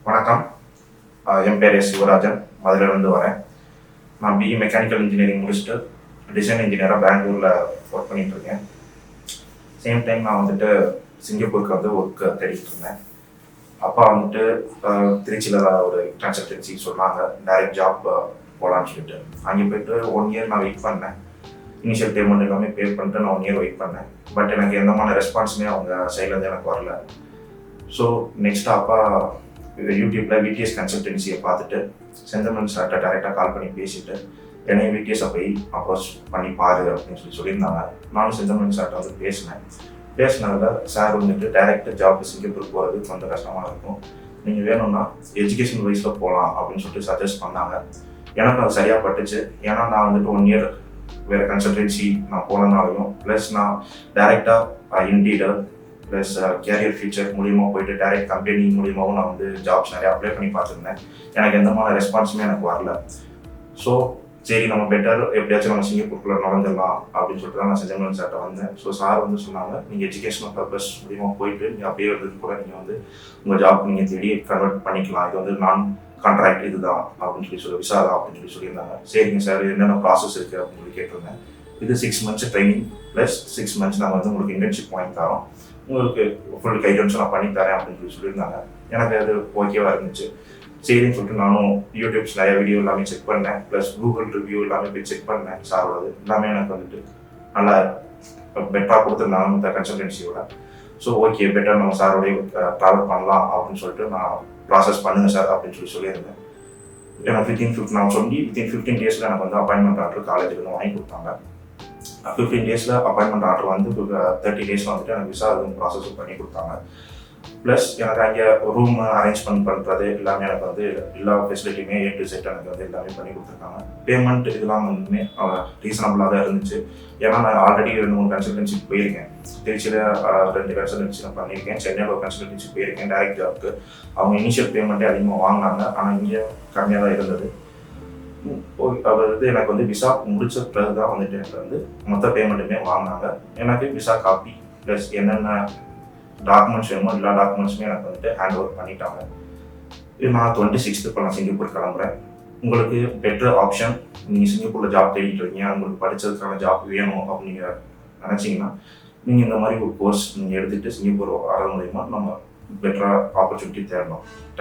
வணக்கம். என் பேர் சிவராஜன். மதுரையிலேருந்து வரேன். நான் பிஇ மெக்கானிக்கல் இன்ஜினியரிங் முடிச்சுட்டு டிசைன் இன்ஜினியராக பெங்களூரில் ஒர்க் பண்ணிட்டு இருக்கேன். சேம் டைம் நான் வந்துட்டு சிங்கப்பூருக்கு ஒர்க் தேடிட்டு இருந்தேன். அப்பா திருச்சியில் ஒரு கன்சல்டன்சி சொன்னாங்க, டைரக்ட் ஜாப் போகலான்னு சொல்லிட்டு. அங்கே போயிட்டு 1 இயர் நான் வெயிட் பண்ணேன். இனிஷியல் பேமெண்ட் எல்லாமே பே பண்ணிட்டு நான் 1 இயர் வெயிட் பண்ணேன். பட் எனக்கு எந்தமான ரெஸ்பான்ஸுமே அவங்க சைட்லேருந்து எனக்கு வரல. ஸோ நெக்ஸ்ட் அப்பா யூடியூப்பில் விடிஎஸ் கன்சல்டன்சியை பார்த்துட்டு செந்தமன் சார்கிட்ட டைரெக்டாக கால் பண்ணி பேசிட்டு என்னைய விடிஎஸை போய் அப்ரோச் பண்ணி பாரு அப்படின்னு சொல்லியிருந்தாங்க. நானும் செந்தமன் சார்கிட்ட பேசினதில் சார் டைரக்ட் ஜாப் சிங்கப்பூர் போகிறது கொஞ்சம் கஷ்டமாக இருக்கும், நீங்கள் வேணும்னா எஜுகேஷன் வைஸில் போகலாம் அப்படின்னு சொல்லிட்டு சஜஸ்ட் பண்ணாங்க. எனக்கு அது சரியாக பட்டுச்சு. ஏன்னா நான் 1 இயர் வேறு கன்சல்டன்சி நான் போனதுனாலையும் ப்ளஸ் நான் டைரெக்டாக இன்டீடர் ப்ளஸ் கேரியர் ஃபியூச்சர் மூலியமாக போயிட்டு டைரக்ட் கம்பெனி மூலியமாகவும் நான் ஜாப்ஸ் நிறையா அப்ளை பண்ணி பார்த்துருந்தேன். எனக்கு எந்தமான ரெஸ்பான்ஸுமே எனக்கு வரல. ஸோ சரி, நம்ம பெட்டர் எப்படியாச்சும் நம்ம சிங்கப்பூருக்குள்ளே நுழைஞ்சிடலாம் அப்படின்னு சொல்லிட்டு தான் நான் செஞ்சமன் சார்ட்ட வந்தேன். ஸோ சார் சொன்னாங்க, நீங்கள் எஜுகேஷனல் பர்பஸ் மூலியமாக போயிட்டு நீங்கள் அப்படியே கூட நீங்கள் உங்கள் ஜாப் நீங்கள் தேடி கன்வெர்ட் பண்ணிக்கலாம். இது நான் கான்ட்ராக்ட் இதுதான் அப்படின்னு சொல்லி விசா தான் அப்படின்னு சொல்லியிருந்தாங்க. சரிங்க சார், என்னென்ன ப்ராசஸ் இருக்குது அப்படின்னு சொல்லி கேட்டிருந்தேன். இது 6 months ட்ரைனிங் ப்ளஸ் 6 months நாங்கள் உங்களுக்கு இன்டர்ன்ஷிப் வாங்கி தரோம், உங்களுக்கு ஃபுல் கைடன்ஸ் நான் பண்ணித்தரேன் அப்படின்னு சொல்லியிருந்தாங்க. எனக்கு அது ஓகேவாக இருந்துச்சு. சரின்னு சொல்லிட்டு நானும் யூடியூப்ஸ் நிறைய வீடியோ எல்லாமே செக் பண்ணேன். ப்ளஸ் கூகுள் ரிவ்யூ எல்லாமே போய் செக் பண்ணேன். சாரோடது எல்லாமே எனக்கு நல்லா பெட்டராக கொடுத்துருந்தாங்க இந்த கன்சல்டன்சியோட. ஸோ ஓகே, பெட்டர் நம்ம சாரோடய ட்ராவல் பண்ணலாம் அப்படின்னு சொல்லிட்டு நான் ப்ராசஸ் பண்ணுங்க சார் அப்படின்னு சொல்லியிருந்தேன். எனக்கு நான் சொல்லி வித்தின் 15 days எனக்கு அப்பாயின்மெண்ட் ஆர்டர் காலேஜில் வாங்கி கொடுத்தாங்க. 15 days அப்பாயின்மெண்ட் ஆர்டர் 30 days எனக்கு விசா ப்ராசஸும் பண்ணி கொடுத்தாங்க. ப்ளஸ் எனக்கு அங்கே ரூம் அரேஞ்ச் பண்ணுறது எல்லாமே எனக்கு எல்லா ஃபெசிலிட்டியுமே A to Z எனக்கு எல்லாமே பண்ணி கொடுத்துருக்காங்க. பேமெண்ட் இதெல்லாம் ரீசனபிளாக தான் இருந்துச்சு. ஏன்னா நான் ஆல்ரெடி 2-3 கன்சல்டன்சி போயிருக்கேன். திருச்சியில் 2 கன்சல்டன்சி நான் பண்ணியிருக்கேன். சென்னையில் ஒரு கன்சல்டன்சி போயிருக்கேன் டைரக்ட் ஜாப்க்கு. அவங்க இனிஷியல் பேமெண்ட்டே அதிகமாக வாங்கினாங்க, ஆனால் இங்கே கம்மியாக தான் இருந்தது. எனக்கு விசா முடிச்ச பிறகு தான் எனக்கு மொத்த பேமெண்ட்டுமே வாங்கினாங்க. எனக்கு விசா காப்பி ப்ளஸ் என்னென்ன டாக்குமெண்ட்ஸ் வேணுமோ எல்லா டாக்குமெண்ட்ஸுமே எனக்கு ஹேண்ட் ஓவர் பண்ணிட்டாங்க. நான் 26th இப்போ நான் சிங்கப்பூர் கிளம்புறேன். உங்களுக்கு பெட்டர் ஆப்ஷன், நீங்கள் சிங்கப்பூரில் ஜாப் தேடிட்டு இருக்கீங்க, உங்களுக்கு படித்ததுக்கான ஜாப் வேணும் அப்படின்னு நினச்சிங்கன்னா நீங்கள் இந்த மாதிரி ஒரு கோர்ஸ் நீங்கள் எடுத்துகிட்டு சிங்கப்பூர் வர மூலயமா நம்ம பெட்டராக ஆப்பர்ச்சுனிட்டி தேடணும்.